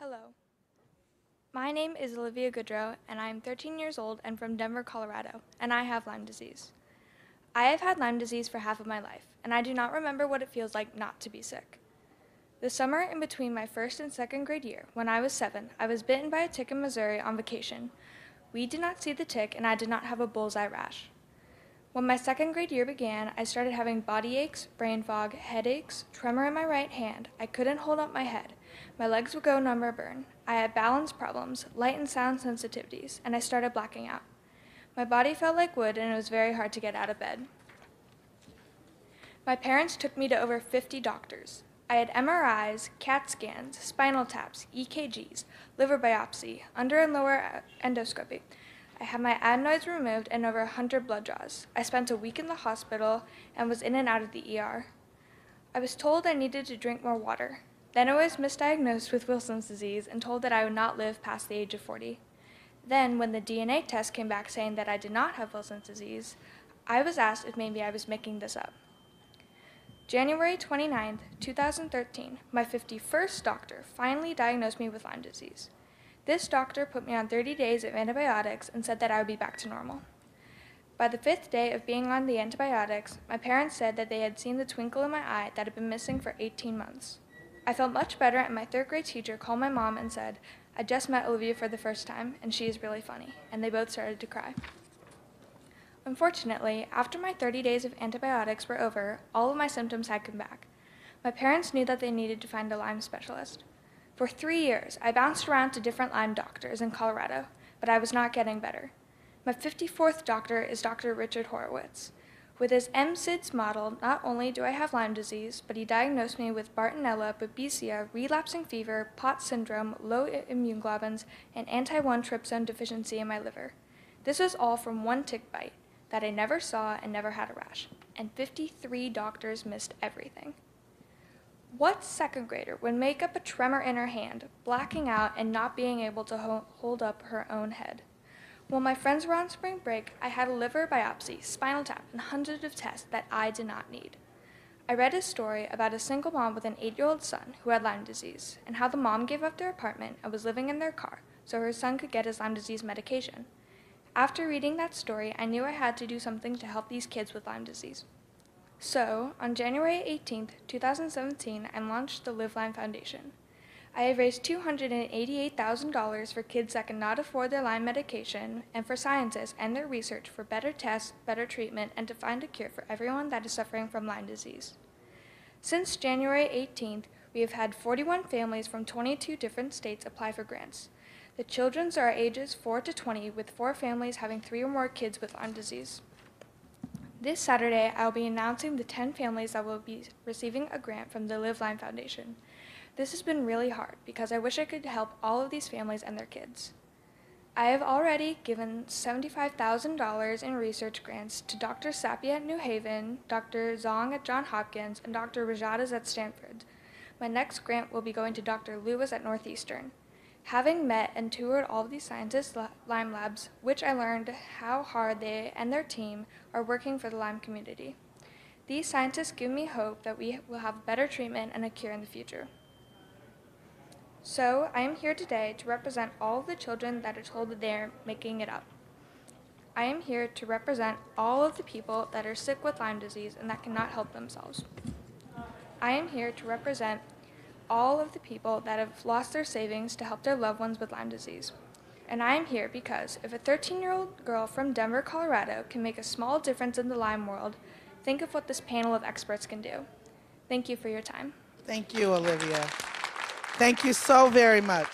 Hello. My name is Olivia Goodrow, and I am 13 years old and from Denver, Colorado, and I have Lyme disease. I have had Lyme disease for half of my life, and I do not remember what it feels like not to be sick. The summer in between my first and second grade year, when I was 7, I was bitten by a tick in Missouri on vacation. We did not see the tick, and I did not have a bullseye rash. When my second grade year began, I started having body aches, brain fog, headaches, tremor in my right hand. I couldn't hold up my head. My legs would go numb or burn. I had balance problems, light and sound sensitivities, and I started blacking out. My body felt like wood, and it was very hard to get out of bed. My parents took me to over 50 doctors. I had MRIs, CAT scans, spinal taps, EKGs, liver biopsy, under and lower endoscopy. I had my adenoids removed and over 100 blood draws. I spent a week in the hospital and was in and out of the ER. I was told I needed to drink more water. Then I was misdiagnosed with Wilson's disease and told that I would not live past the age of 40. Then, when the DNA test came back saying that I did not have Wilson's disease, I was asked if maybe I was making this up. January 29, 2013, my 51st doctor finally diagnosed me with Lyme disease. This doctor put me on 30 days of antibiotics and said that I would be back to normal. By the 5th day of being on the antibiotics, my parents said that they had seen the twinkle in my eye that had been missing for 18 months. I felt much better, and my 3rd grade teacher called my mom and said, "I just met Olivia for the first time, and she is really funny," and they both started to cry. Unfortunately, after my 30 days of antibiotics were over, all of my symptoms had come back. My parents knew that they needed to find a Lyme specialist. For 3 years, I bounced around to different Lyme doctors in Colorado, but I was not getting better. My 54th doctor is Dr. Richard Horowitz. With his MSIDS model, not only do I have Lyme disease, but he diagnosed me with Bartonella, Babesia, relapsing fever, POTS syndrome, low immune globulins, and anti-1 tryptophan deficiency in my liver. This was all from one tick bite that I never saw and never had a rash, and 53 doctors missed everything. What second grader would make up a tremor in her hand, blacking out, and not being able to hold up her own head? While my friends were on spring break, I had a liver biopsy, spinal tap, and hundreds of tests that I did not need. I read a story about a single mom with an 8-year-old son who had Lyme disease, and how the mom gave up their apartment and was living in their car so her son could get his Lyme disease medication. After reading that story, I knew I had to do something to help these kids with Lyme disease. So, on January 18, 2017, I launched the Live Lyme Foundation. I have raised $288,000 for kids that cannot afford their Lyme medication, and for scientists and their research for better tests, better treatment, and to find a cure for everyone that is suffering from Lyme disease. Since January 18th, we have had 41 families from 22 different states apply for grants. The children are ages 4 to 20, with 4 families having 3 or more kids with Lyme disease. This Saturday, I will be announcing the 10 families that will be receiving a grant from the Live Lyme Foundation. This has been really hard because I wish I could help all of these families and their kids. I have already given $75,000 in research grants to Dr. Sapia at New Haven, Dr. Zong at Johns Hopkins, and Dr. Rajadas at Stanford. My next grant will be going to Dr. Lewis at Northeastern. Having met and toured all of these scientists' Lyme labs, which I learned how hard they and their team are working for the Lyme community. These scientists give me hope that we will have better treatment and a cure in the future. So, I am here today to represent all of the children that are told that they are making it up. I am here to represent all of the people that are sick with Lyme disease and that cannot help themselves. I am here to represent all of the people that have lost their savings to help their loved ones with Lyme disease. And I am here because if a 13-year-old girl from Denver, Colorado can make a small difference in the Lyme world, think of what this panel of experts can do. Thank you for your time. Thank you, Olivia. Thank you so very much.